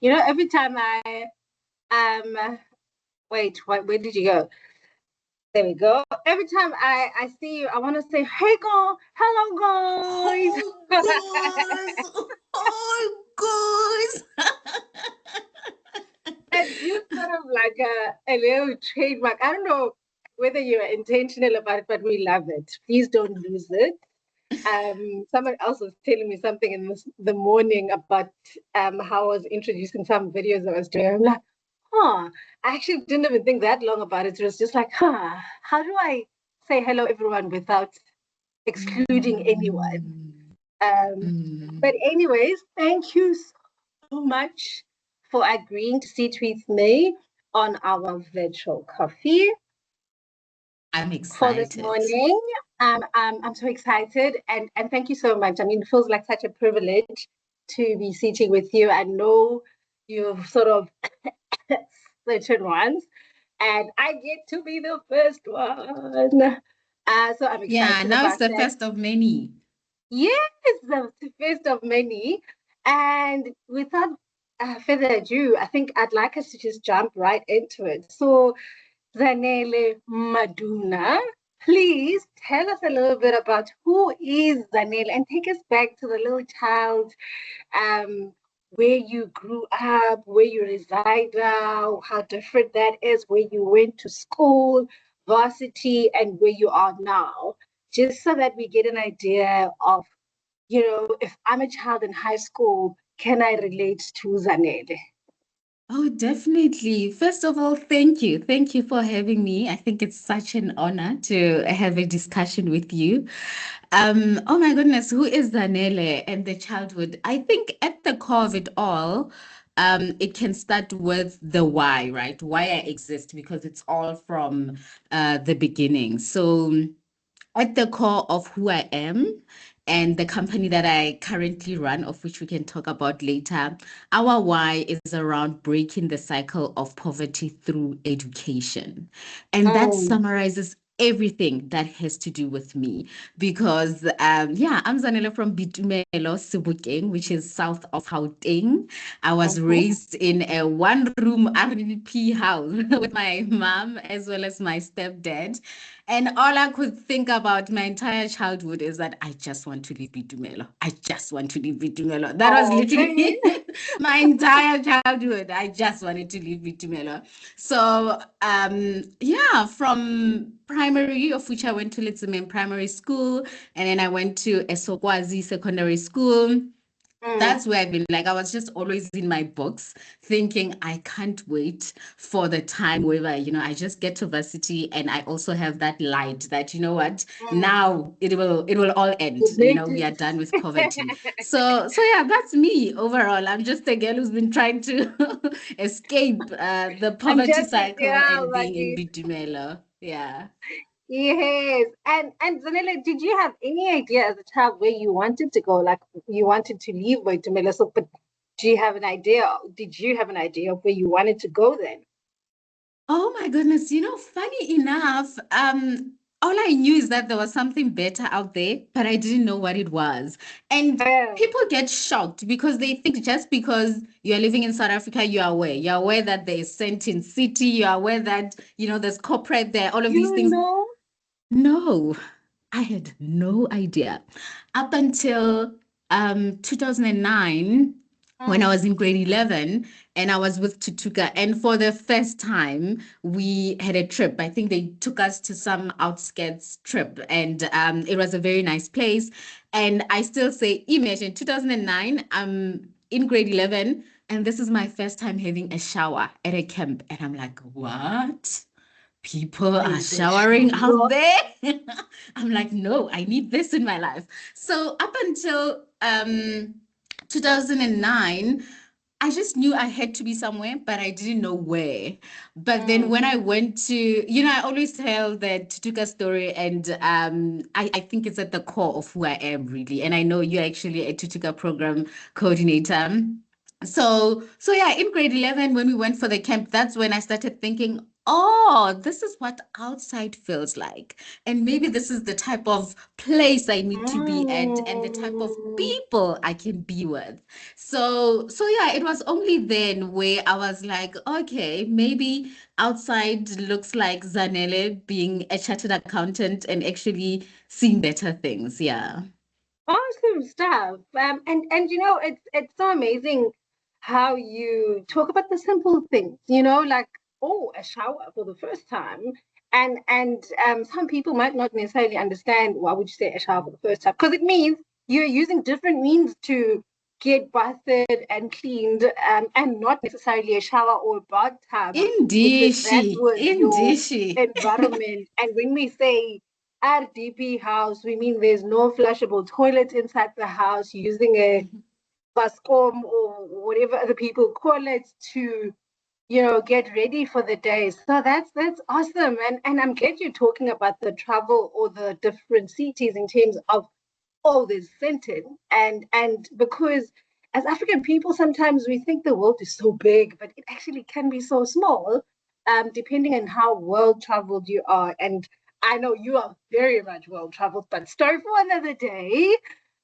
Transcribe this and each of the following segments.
You know, every time wait, where did you go? There we go. Every time I see you, I want to say, hey, girl, hello, guys. Oh, guys. Oh, guys. It's just sort of like a little trademark. I don't know whether you're intentional about it, but we love it. Please don't lose it. Someone else was telling me something in the morning about how I was introducing some videos I was doing. I'm like, huh, I actually didn't even think that long about it. It was just like, huh, how do I say hello everyone without excluding anyone? Mm, But mm. anyways, thank you so much for agreeing to sit with me on our virtual coffee I'm for this excited. morning. I'm so excited and thank you so much. I mean, it feels like such a privilege to be sitting with you. I know you've sort of certain ones, and I get to be the first one. So I'm Yeah, excited now it's about the that. first of many. Yes, the first of many. And without further ado, I think I'd like us to just jump right into it. So, Zanele Maduna, please tell us a little bit about who is Zanele and take us back to the little child, um, where you grew up, where you reside now, how different that is, where you went to school, varsity, and where you are now, just so that we get an idea of, you know, if I'm a child in high school, can I relate to Zanele? Oh, definitely. First of all, thank you. Thank you for having me. I think it's such an honor to have a discussion with you. Oh my goodness, who is Zanele and the childhood? I think at the core of it all, it can start with the why, right? Why I exist, because it's all from the beginning. So at the core of who I am and the company that I currently run, of which we can talk about later, our why is around breaking the cycle of poverty through education. And that Mm, summarizes everything that has to do with me because yeah, I'm Zanele from Bitumelo Sebokeng, which is south of Gauteng. I was mhm. raised in a one room RDP house with my mom as well as my stepdad. And all I could think about my entire childhood is that I just want to leave Bitumelo. I just want to leave Bitumelo. That was Okay. literally my entire childhood. I just wanted to leave Bitumelo. So yeah, from primary, of which I went to Litzimen Primary School, and then I went to Esokwazi Secondary School. Mm. That's where I've been like, I was just always in my books thinking, I can't wait for the time where, I just get to varsity and I also have that light that, you know what, Mm. now it will all end. We are done with poverty. So yeah, that's me overall. I'm just a girl who's been trying to escape the I'm poverty just like, cycle yeah, and being in Maggie. Bitumelo. Yeah. Yes. And Zanele, did you have any idea as a child where you wanted to go? Like you wanted to leave Guatemala, so but do you have an idea? Did you have an idea of where you wanted to go then? Oh my goodness, funny enough, all I knew is that there was something better out there, but I didn't know what it was. And Oh, people get shocked because they think just because you're living in South Africa, you're aware. You're aware that there is Sentin City, you're aware that, there's corporate there, all of these you things. know? No, I had no idea. Up until 2009, when I Mm. was in grade 11 and I was with Tutuka. And for the first time, we had a trip. I think they took us to some outskirts trip, and it was a very nice place. And I still say, imagine 2009, I'm in grade 11, and this is my first time having a shower at a camp. And I'm like, what? People are There's a showering out shower. there. I'm like, no, I need this in my life. So up until 2009, I just knew I had to be somewhere, but I didn't know where. But then Mm. when I went to, I always tell the Tutuka story, and I think it's at the core of who I am, really. And I know you're actually a Tutuka program coordinator. So yeah, in grade 11, when we went for the camp, that's when I started thinking, oh, this is what outside feels like. And maybe this is the type of place I need to be at and the type of Mm. people I can be with. So yeah, it was only then where I was like, okay, maybe outside looks like Zanele being a chartered accountant and actually seeing better things. Yeah. Awesome stuff. And you know, it's so amazing how you talk about the simple things, you know, like, oh, a shower for the first time. And some people might not necessarily understand why would you say a shower for the first time? Because it means you're using different means to get bathed and cleaned, and not necessarily a shower or a bathtub, because that Indishi, was your indishi. environment. And when we say RDP house, we mean there's no flushable toilet inside the house, using a bascom or whatever other people call it to, you know, get ready for the day. So that's awesome. And I'm glad you're talking about the travel or the different cities in terms of all this scented. And because as African people, sometimes we think the world is so big, but it actually can be so small, depending on how well traveled you are. And I know you are very much well traveled, but story for another day.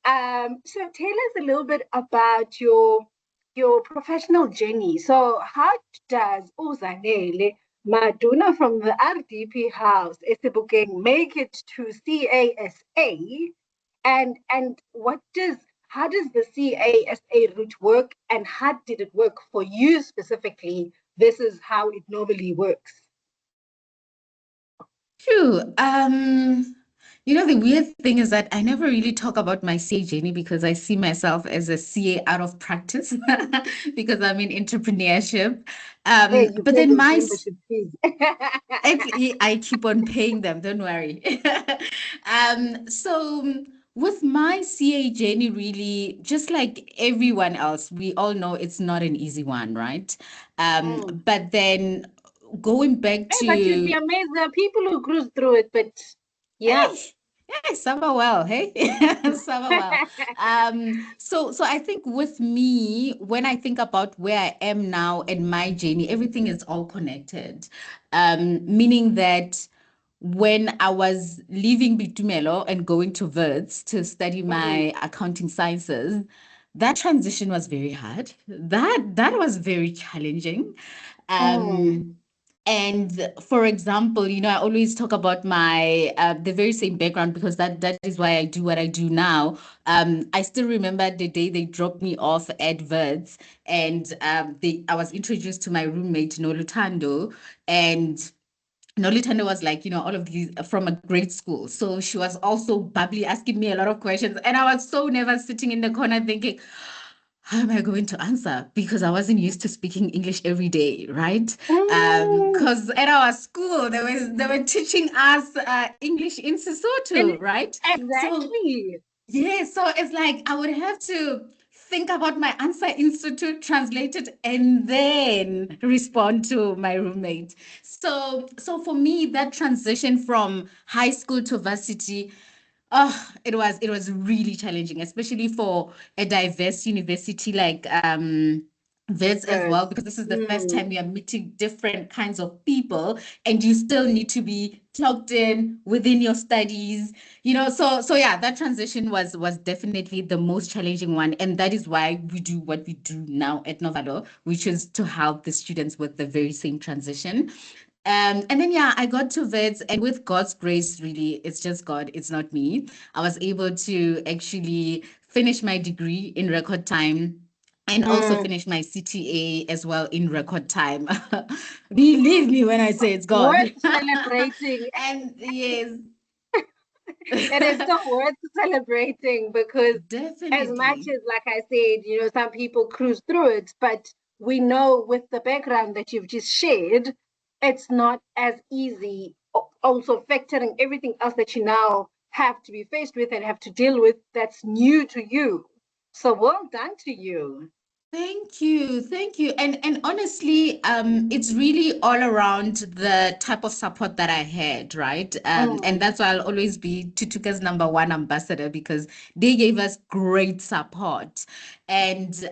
So tell us a little bit about your professional journey. So how does Uzanele Maduna from the RDP house, Esebukeng, make it to CASA? And what does how does the CASA route work, and how did it work for you specifically? This is how it normally works. True. The weird thing is that I never really talk about my CA journey because I see myself as a CA out of practice because I'm in entrepreneurship. Hey, you But pay then those my membership fees. actually, I keep on paying them, don't worry. So with my CA journey, really, just like everyone else, we all know it's not an easy one, right? Mm. But then going back Hey, but you'd be to amazed. There are people who cruise through it, but yeah. hey, hey, summer well, hey, summer well. So I think with me, when I think about where I am now and my journey, everything is all connected. Meaning that when I was leaving Bitumelo and going to Wits to study Mm, my accounting sciences, that transition was very hard. That was very challenging. mm, Um, and for example, I always talk about my the very same background because that is why I do what I do now. I still remember the day they dropped me off at Verds, and I was introduced to my roommate Nolutando, and Nolitanda was like, all of these from a great school. So she was also bubbly, asking me a lot of questions. And I was so nervous sitting in the corner thinking, how am I going to answer? Because I wasn't used to speaking English every day, right? mm. Because at our school, they were teaching us English in And Sesotho, right? So exactly. yeah, so it's like I would have to think about my answer institute, translate it, and then respond to my roommate. So for me, that transition from high school to varsity, it was really challenging, especially for a diverse university like Viz as well, Birds. because this is the first Mm. time you're meeting different kinds of people, and you still need to be plugged in within your studies, so yeah, that transition was definitely the most challenging one, and that is why we do what we do now at No-Valo, which is to help the students with the very same transition. And then yeah, I got to vets, and with God's grace, really, it's just God, it's not me. I was able to actually finish my degree in record time and also Mm. finish my CTA as well in record time. Believe me when I say it's Worth God. celebrating. And yes, It is so worth celebrating because as much definitely. as, like I said, you know, some people cruise through it, but we know with the background that you've just shared, it's not as easy. Also factoring everything else that you now have to be faced with and have to deal with that's new to you. So well done to you. Thank you. Thank you. And honestly, it's really all around the type of support that I had, right? And Mm, that's why I'll always be Tutuka's number one ambassador because they gave us great support. And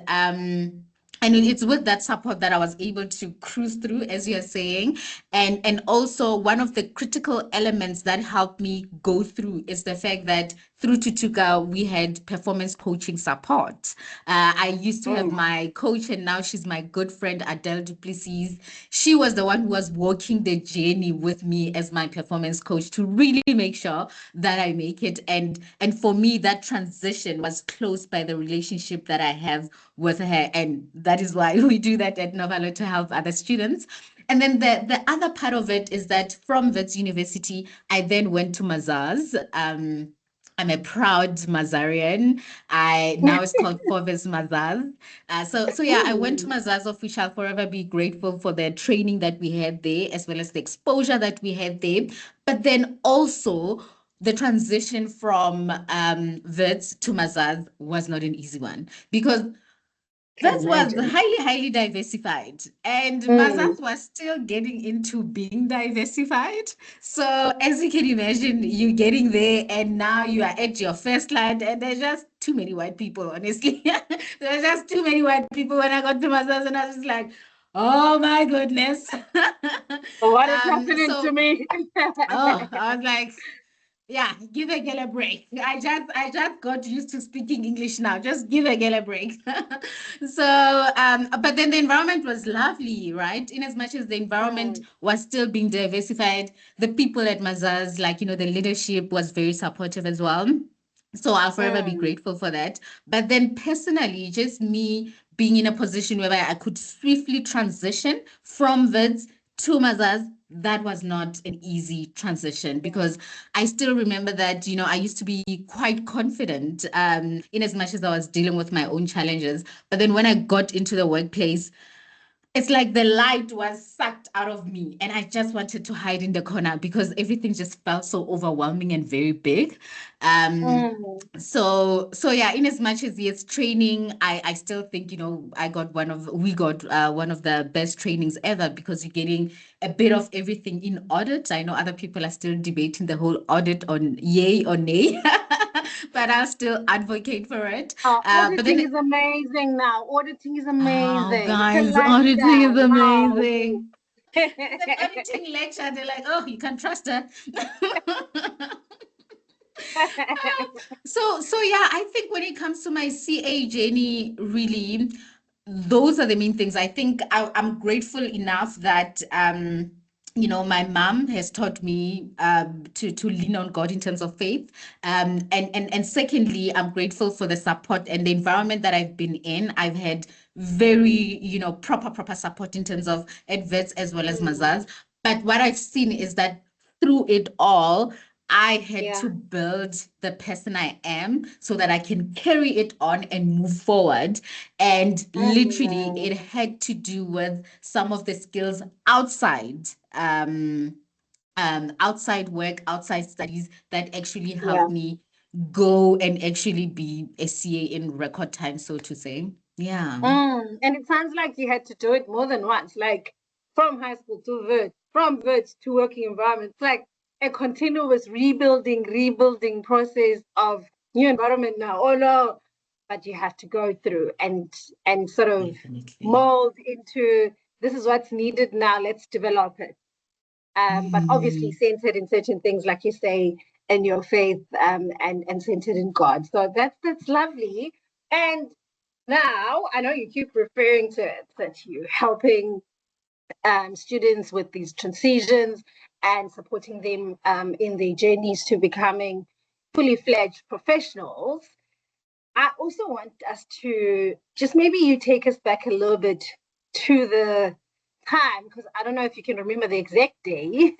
And it's with that support that I was able to cruise through, as you're saying. And also one of the critical elements that helped me go through is the fact that through Tutuka, we had performance coaching support. I used to have my coach, and now she's my good friend, Adele Duplessis. She was the one who was walking the journey with me as my performance coach to really make sure that I make it. And for me, that transition was close by the relationship that I have with her. And that is why we do that at No-Valo, to help other students. And then the other part of it is that from Wits University, I then went to Mazars. I'm a proud Mazarian. I now it's called Forbes Mazars. So yeah, I went to Mazars. We shall forever be grateful for the training that we had there, as well as the exposure that we had there. But then also the transition from Wits to Mazars was not an easy one, because Can that was imagine. highly diversified, and Mm. Mazars was still getting into being diversified. So, as you can imagine, you're getting there, and now you are at your first land, and there's just too many white people, honestly. There's just too many white people when I got to Mazars, and I was just like, oh my goodness. What is happening to So, me? oh, I was like, yeah, give a girl a break. I just got used to speaking English now. Just give a girl a break. So but then the environment was lovely, right? In as much as the environment Mm, was still being diversified, the people at Mazars, like the leadership was very supportive as well. So I'll forever be mm, grateful for that. But then personally, just me being in a position where I could swiftly transition from Vids to Mazars, that was not an easy transition, because I still remember that, I used to be quite confident, in as much as I was dealing with my own challenges. But then when I got into the workplace, it's like the light was sucked out of me, and I just wanted to hide in the corner because everything just felt so overwhelming and very big. Um, mm. so yeah, in as much as yes, training, I still think, we got one of the best trainings ever, because you're getting a bit of everything in audit. I know other people are still debating the whole audit on yay or nay, but I'll still advocate for it. But Auditing then, is amazing now. Auditing is oh, amazing. It's a guys, auditing is lifestyle. Wow. amazing. It's an auditing lecture. They're like, oh, you can trust her. So yeah, I think when it comes to my CA journey, really, those are the main things. I think I'm grateful enough that my mom has taught me to lean on God in terms of faith. And secondly, I'm grateful for the support and the environment that I've been in. I've had very, proper support in terms of adverts as well as Mm, Mazars. But what I've seen is that through it all, I had yeah. to build the person I am so that I can carry it on and move forward. And literally, Mm, it had to do with some of the skills outside work, outside studies, that actually yeah. helped me go and actually be a CA in record time, so to say. Yeah. And it sounds like you had to do it more than once, like from high school to Vert, from Vert to working environment. It's like a continuous rebuilding process of new environment now. Oh no, but you have to go through and sort of Definitely. mold into this is what's needed now. Let's develop it. But obviously Mm. centered in certain things, like you say, in your faith, and centered in God. So that's lovely. And now I know you keep referring to it, that you helping students with these transitions and supporting them in their journeys to becoming fully fledged professionals. I also want us to just maybe you take us back a little bit to the time, because I don't know if you can remember the exact day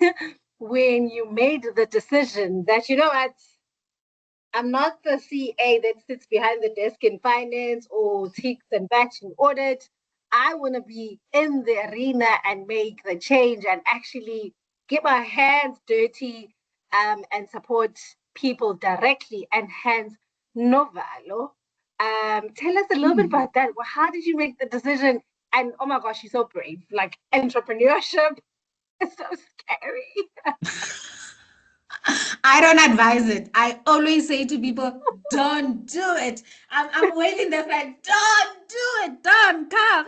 when you made the decision that, you know what, I'm not the CA that sits behind the desk in finance or ticks and batch and audit. I want to be in the arena and make the change and actually get my hands dirty, and support people directly, and hence No-Valo. Tell us a little bit Mm. about that. Well, how did you make the decision? And oh my gosh, you're so brave. Like entrepreneurship is so scary. I don't advise it. I always say to people, don't do it. I'm waving the flag. Don't do it. Don't. come.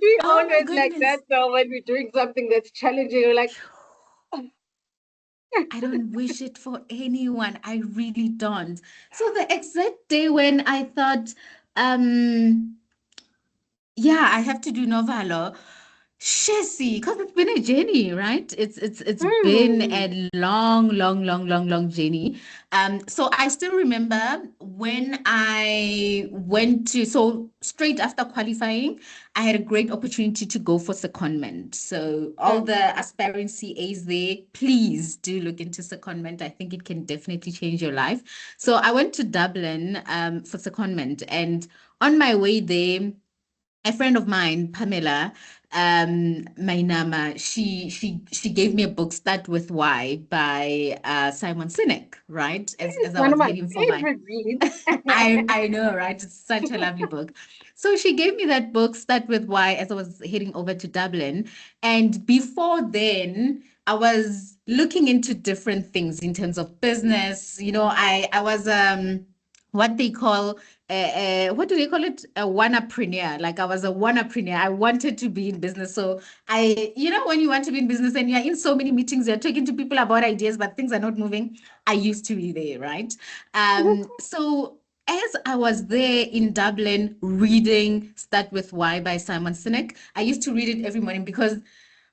We Oh my always like goodness. that though when we're doing something that's challenging. You're like, oh. I don't wish it for anyone. I really don't. So the exact day when I thought, um, yeah, I have to do No-Valo. Shesi, because it's been a journey, right? It's been Hmm. a long journey. So I still remember when I went to, so straight after qualifying, I had a great opportunity to go for secondment. So all Mm. the aspiring CAs there, please do look into secondment. I think it can definitely change your life. So I went to Dublin for secondment, and on my way there, a friend of mine, Pamela, Mainama, she gave me a book, Start with Why, by Simon Sinek, right? As I One of was my heading for my favorite reads. I know, right? It's such a lovely book. So she gave me that book, Start with Why, as I was heading over to Dublin. And before then, I was looking into different things in terms of business. You know, I was what they call what do they call it? A wanapreneur. Like I was a wanapreneur. I wanted to be in business. So you know, when you want to be in business and you're in so many meetings, you're talking to people about ideas, but things are not moving. I used to be there, right? So as I was there in Dublin reading Start with Why by Simon Sinek, I used to read it every morning because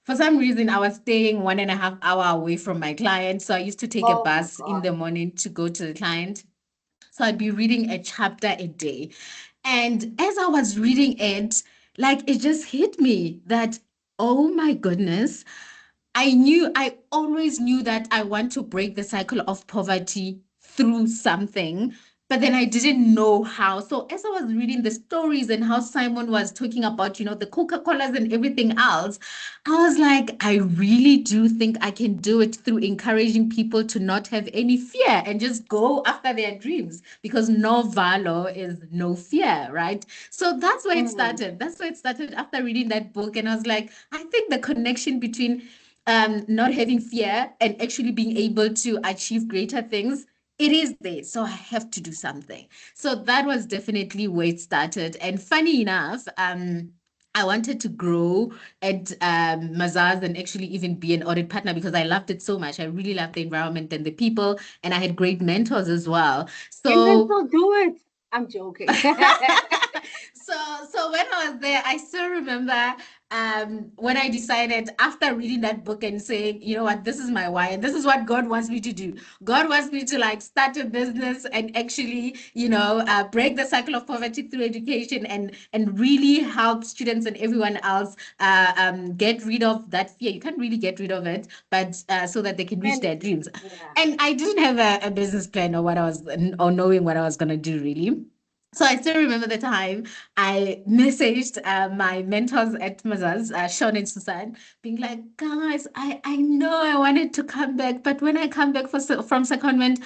for some reason I was staying 1.5 hour away from my client. So I used to take a Oh my bus in God. the morning to go to the client. So I'd be reading a chapter a day. And as I was reading it, like it just hit me that, oh my goodness, I always knew that I want to break the cycle of poverty through something, but then I didn't know how. So as I was reading the stories and how Simon was talking about, you know, the Coca-Colas and everything else, I was like, I really do think I can do it through encouraging people to not have any fear and just go after their dreams because no-valo is no fear, right? So that's where it Mm. started. That's where it started after reading that book. And I was like, I think the connection between not having fear and actually being able to achieve greater things, it is there. So I have to do something. So that was definitely where it started. And funny enough, I wanted to grow at Mazars and actually even be an audit partner because I loved it so much. I really loved the environment and the people, and I had great mentors as well. And then So so do it. I'm joking. so when I was there, I still remember when I decided after reading that book and saying, you know what, this is my why, and this is what God wants me to do. God wants me to like start a business and actually, you know, break the cycle of poverty through education and really help students and everyone else get rid of that fear. You can't really get rid of it, but so that they can reach And their dreams. yeah. And I didn't have a business plan or what I was or knowing what I was gonna do really. So I still remember the time I messaged my mentors at Mazars, Sean and Susan, being like, guys, I know I wanted to come back, but when I come back from secondment,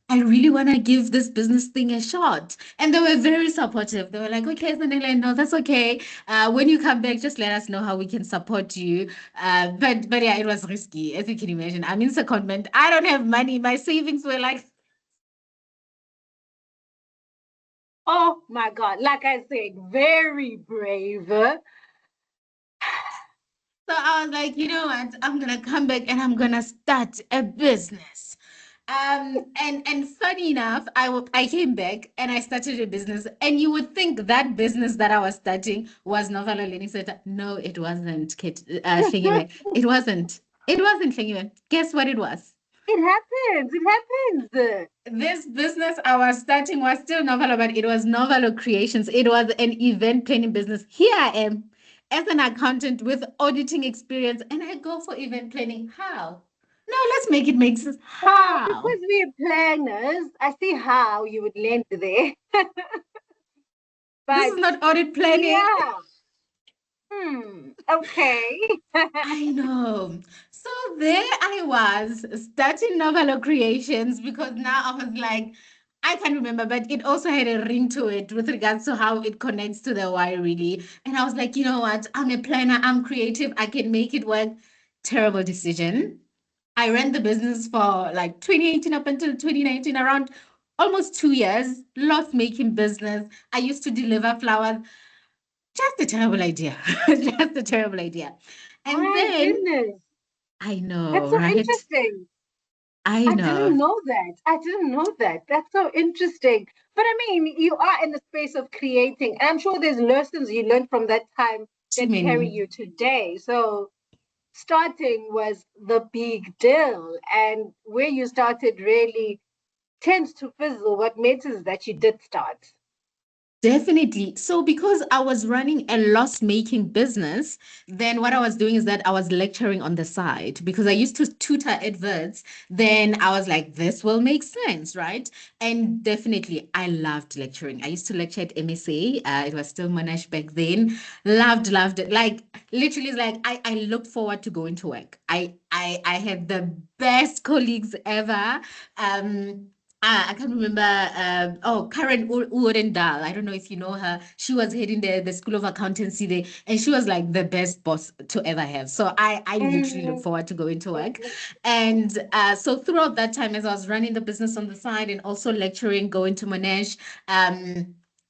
I really want to give this business thing a shot. And they were very supportive. They were like, okay, Zanele, no, that's okay. When you come back, just let us know how we can support you. But yeah, it was risky, as you can imagine. I'm in secondment. I don't have money. My savings were like Oh my God. Like I said, very brave. so I was like, you know what? I'm gonna come back and I'm gonna start a business. And funny enough, I came back and I started a business. And you would think that business that I was starting was No-Valo Learning Center. No, it wasn't, Kate, Hlengiwe. It wasn't. It wasn't Hlengiwe. Guess what it was? It happens. It happens. This business I was starting was still No-Valo, but it was No-Valo Creations. It was an event planning business. Here I am as an accountant with auditing experience, and I go for event planning. How? No, let's make it make sense. Well, How? because we're planners, I see how you would land there. This But is not audit planning. yeah. Okay. I know. So there I was starting Novelo Creations because now I was like, I can't remember, but it also had a ring to it with regards to how it connects to the why really. And I was like, you know what? I'm a planner, I'm creative, I can make it work. Terrible decision. I ran the business for like 2018 up until 2019, around almost 2 years, lost making business. I used to deliver flowers. Just a terrible idea. Just a terrible idea. And My then goodness. I That's know, so right? interesting. I I didn't know. know that. I didn't know that. That's so interesting. But I mean, you are in the space of creating. And I'm sure there's lessons you learned from that time Too that carry many. you today. So starting was the big deal. And where you started really tends to fizzle. What matters is that you did start. Definitely. So, because I was running a loss-making business, then what I was doing is that I was lecturing on the side because I used to tutor adverts. Then I was like, this will make sense, right? And definitely, I loved lecturing. I used to lecture at MSA. It was still Monash back then. Loved it. Like literally, it's like I looked forward to going to work. I had the best colleagues ever. I can't remember. Karen Urendal. I don't know if you know her. She was heading the School of Accountancy there, and she was like the best boss to ever have. So I literally look Mm, forward to going to work. mm, And so throughout that time, as I was running the business on the side and also lecturing, going to Monash,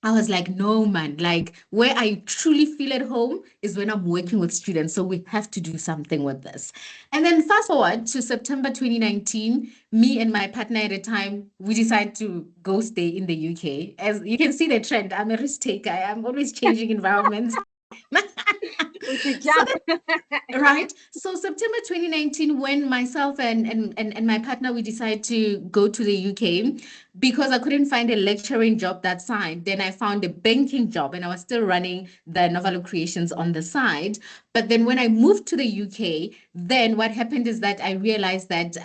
I was like, no, man, like where I truly feel at home is when I'm working with students. So we have to do something with this. And then fast forward to September 2019, me and my partner at the time, we decided to go stay in the UK. As you can see the trend, I'm a risk taker. I'm always changing environments. Which you So jump. right. So September 2019, when myself and my partner we decided to go to the UK because I couldn't find a lecturing job that side. Then I found a banking job and I was still running the No-Valo creations on the side. But then when I moved to the UK, then what happened is that I realized that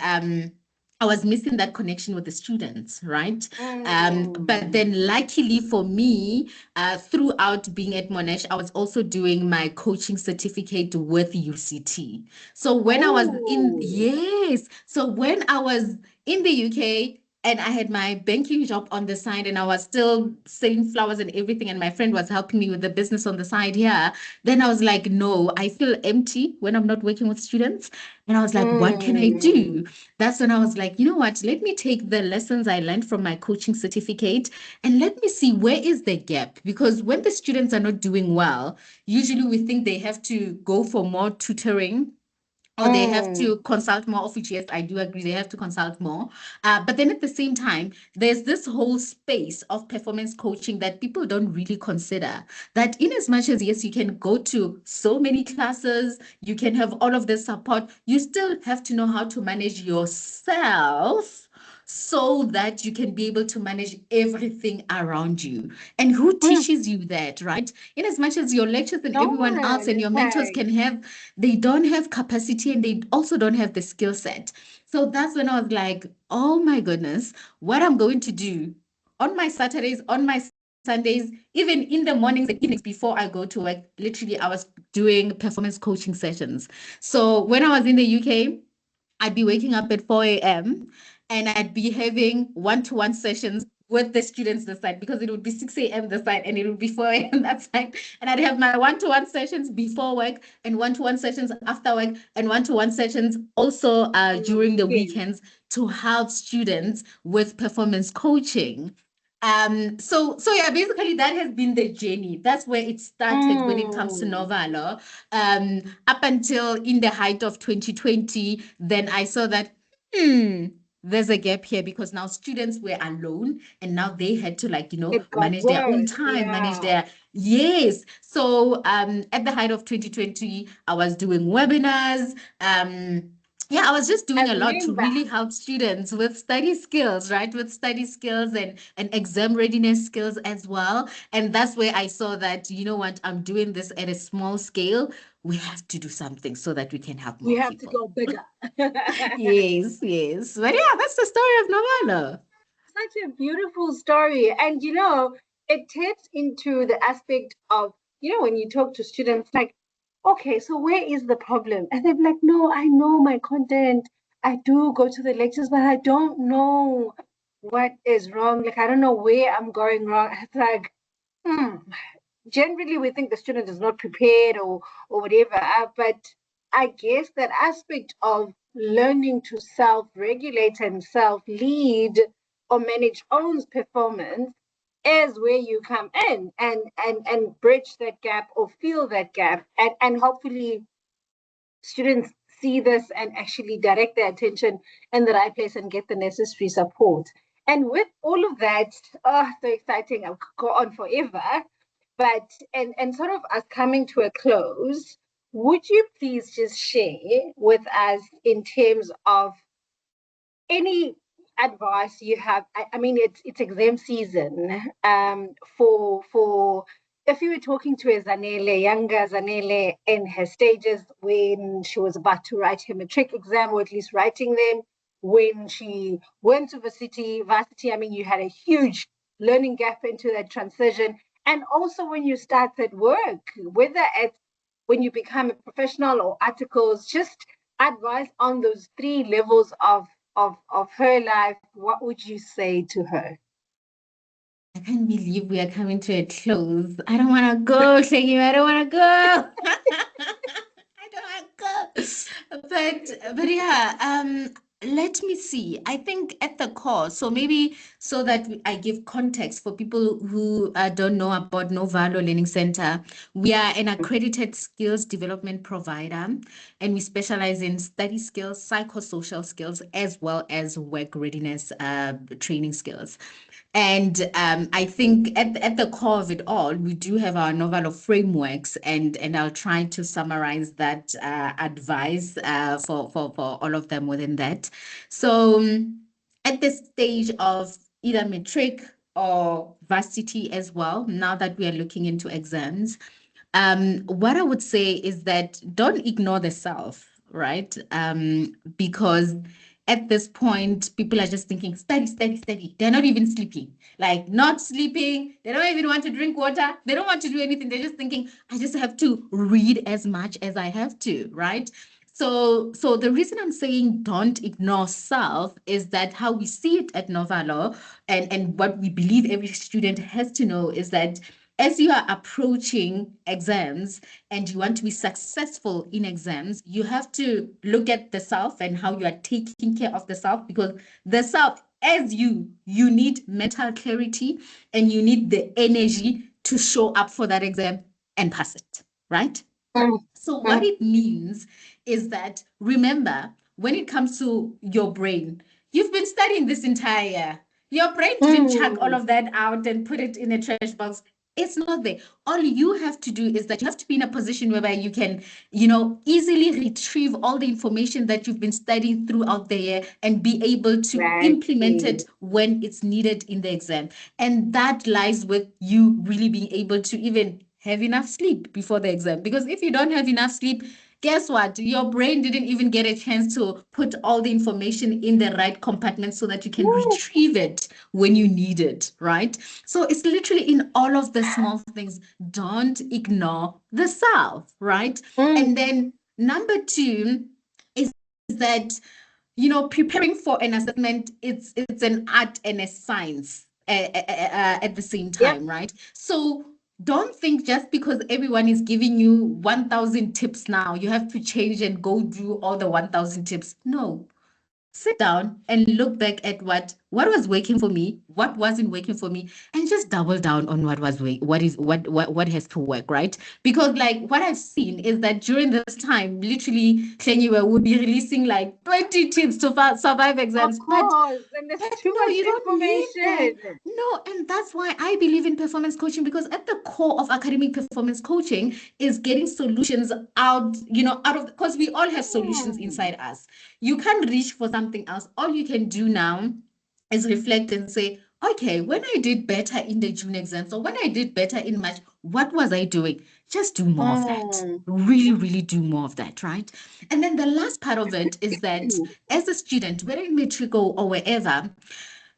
I was missing that connection with the students, right? But Mm. then, luckily for me, throughout being at Monash, I was also doing my coaching certificate with UCT. So when I was in, Oh. yes, so when I was in the UK and I had my banking job on the side and I was still selling flowers and everything, and my friend was helping me with the business on the side here, then I was like, no, I feel empty when I'm not working with students. And I was like, what can I Mm. do? That's when I was like, you know what? Let me take the lessons I learned from my coaching certificate and let me see where is the gap. Because when the students are not doing well, usually we think they have to go for more tutoring or they have Mm. to consult more, of which, yes, I do agree, they have to consult more. But then at the same time, there's this whole space of performance coaching that people don't really consider. That in as much as, yes, you can go to so many classes, you can have all of the support, you still have to know how to manage yourself so that you can be able to manage everything around you. And who Mm. teaches you that, right? In as much as your lectures and No everyone else one. and your It's mentors like, can have, they don't have capacity and they also don't have the skill set. So that's when I was like, oh my goodness, what I'm going to do on my Saturdays, on my Sundays, even in the mornings and evenings before I go to work, literally I was doing performance coaching sessions. So when I was in the UK, I'd be waking up at 4 a.m. and I'd be having one-to-one sessions with the students this side because it would be 6 a.m. this side and it would be 4 a.m. that side. And I'd have my one-to-one sessions before work and one-to-one sessions after work and one-to-one sessions also on the during the weekend. weekends to help students with performance coaching. So yeah, basically that has been the journey. That's where it started when it comes to Mm. No-Valo. Up until in the height of 2020, then I saw that there's a gap here because now students were alone and now they had to, like, It got manage their own worse. time, manage Yeah. their, yes. So at the height of 2020, I was doing webinars. Yeah, I was just I doing a lot to remember. really help students with study skills, right? With study skills and exam readiness skills as well. And that's where I saw that, you know what, I'm doing this at a small scale. We have to do something so that we can help We more have to people. go bigger. Yes, yes. But yeah, that's the story of Novella. Such a beautiful story. And it taps into the aspect of, when you talk to students, like, okay, so where is the problem? And they're like, no, I know my content. I do go to the lectures, but I don't know what is wrong. Like, I don't know where I'm going wrong. It's like, hmm. Generally we think the student is not prepared or whatever, but I guess that aspect of learning to self-regulate and self-lead or manage own performance is where you come in and bridge that gap or fill that gap, and hopefully students see this and actually direct their attention in the right place and get the necessary support. And with all of that, oh, so exciting! I could go on forever. But and sort of us coming to a close, would you please just share with us in terms of any advice you have? I mean, it's exam season. For if you were talking to a Zanele, younger Zanele in her stages when she was about to write her matric exam, or at least writing them, when she went to varsity, I mean, you had a huge learning gap into that transition. And also when you started work, whether it's when you become a professional or articles, just advice on those three levels of her life, what would you say to her? I can't believe we are coming to a close. I don't want to go, Shaggy. I don't want to go. I don't want to go. But yeah, let me see. I think at the core, so maybe so that I give context for people who don't know about No-Valo Learning Center, we are an accredited skills development provider, and we specialize in study skills, psychosocial skills, as well as work readiness training skills. And I think at the core of it all, we do have our No-Valo frameworks, and I'll try to summarize that advice for all of them within that. So at this stage of either matric or varsity as well, now that we are looking into exams, what I would say is that don't ignore the self, right? Because at this point, people are just thinking, study, study, study. They're not even sleeping, like not sleeping. They don't even want to drink water. They don't want to do anything. They're just thinking, I just have to read as much as I have to, right? So the reason I'm saying don't ignore self is that how we see it at No-Valo, and what we believe every student has to know is that as you are approaching exams and you want to be successful in exams, you have to look at the self and how you are taking care of the self, because the self, as you need mental clarity and you need the energy to show up for that exam and pass it, right? So what it means is that, remember, when it comes to your brain, you've been studying this entire year. Your brain didn't chuck all of that out and put it in a trash box. It's not there. All you have to do is that you have to be in a position whereby you can, easily retrieve all the information that you've been studying throughout the year and be able to implement it when it's needed in the exam. And that lies with you really being able to even have enough sleep before the exam. Because if you don't have enough sleep, guess what? Your brain didn't even get a chance to put all the information in the right compartment so that you can retrieve it when you need it, right? So it's literally in all of the small things. Don't ignore the self, right? And then number two is that, preparing for an assessment, it's an art and a science at the same time, right? So don't think just because everyone is giving you 1,000 tips now, you have to change and go do all the 1,000 tips. No, sit down and look back at what was working for me, what wasn't working for me, and just double down on what has to work, right? Because like what I've seen is that during this time, literally Klenyiwe would be releasing like 20 tips to survive exams. Of course, and there's too No, much you don't need that. information. No, and that's why I believe in performance coaching, because at the core of academic performance coaching is getting solutions out, out of, because we all have solutions inside us. You can't reach for something else. All you can do now is reflect and say, okay, when I did better in the June exams or when I did better in March, what was I doing? Just do more of that. Really, really do more of that, right? And then the last part of it is that as a student, whether in matric or wherever,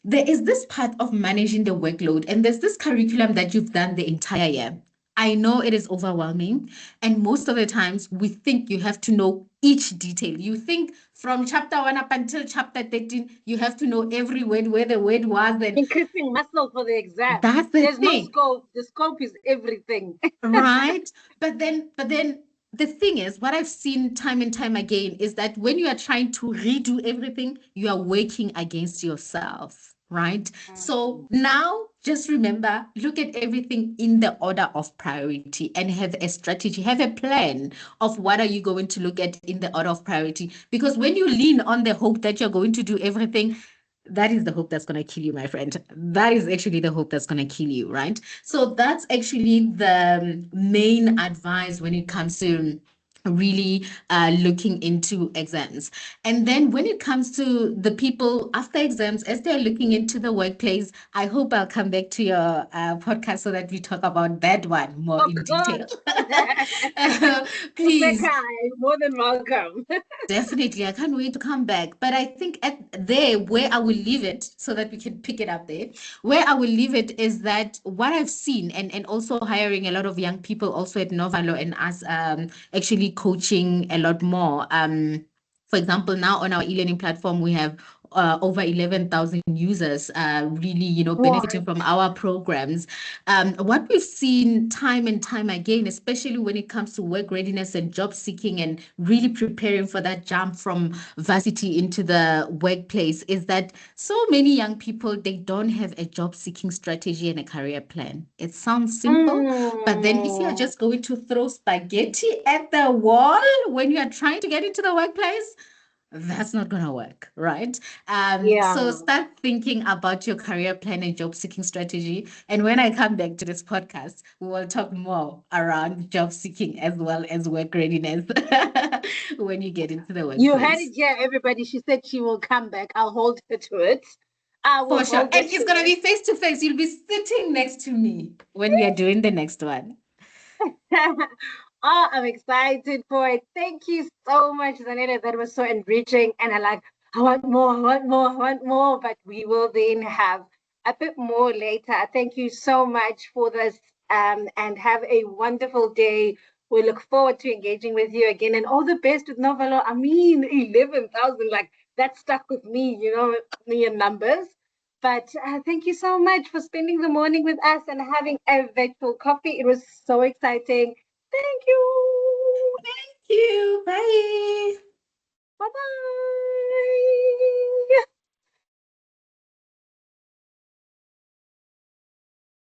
there is this part of managing the workload, and there's this curriculum that you've done the entire year. I know it is overwhelming, and most of the times we think you have to know each detail. You think from chapter 1 up until chapter 13, you have to know every word, where the word was, and Increasing muscle for the exam. that's the There's no thing, scope. The scope is everything. right? But then the thing is, what I've seen time and time again is that when you are trying to redo everything, you are working against yourself, right? So now just remember, look at everything in the order of priority and have a strategy, have a plan of what are you going to look at in the order of priority. Because when you lean on the hope that you're going to do everything, that is the hope that's going to kill you, my friend. That is actually the hope that's going to kill you, right? So that's actually the main advice when it comes to really looking into exams. And then when it comes to the people after exams, as they're looking into the workplace, I hope I'll come back to your podcast so that we talk about that one more Of in course. detail. Please. Rebecca, you're more than welcome. Definitely, I can't wait to come back. But I think at there where I will leave it so that we can pick it up there, where I will leave it is that what I've seen and also hiring a lot of young people also at No-Valo and us actually coaching a lot more. For example, now on our e-learning platform, we have over 11,000 users really, benefiting What? from our programs. What we've seen time and time again, especially when it comes to work readiness and job seeking and really preparing for that jump from varsity into the workplace, is that so many young people, they don't have a job seeking strategy and a career plan. It sounds simple, but then if you're Mm, just going to throw spaghetti at the wall when you're trying to get into the workplace, that's not going to work, right? yeah. So start thinking about your career plan and job seeking strategy. And when I come back to this podcast, we will talk more around job seeking as well as work readiness when you get into the You had workplace. it, yeah, everybody. She said she will come back. I'll hold her to it. I will For sure. hold her And to it's going to it. be face to face. You'll be sitting next to me when we are doing the next one. Oh, I'm excited for it. Thank you so much, Zanele. That was so enriching. And I want more, I want more, I want more. But we will then have a bit more later. Thank you so much for this. And have a wonderful day. We look forward to engaging with you again. And all the best with No-Valo. I mean, 11,000, like that stuck with me, me in numbers. But thank you so much for spending the morning with us and having a virtual coffee. It was so exciting. Thank you. Thank you. Bye.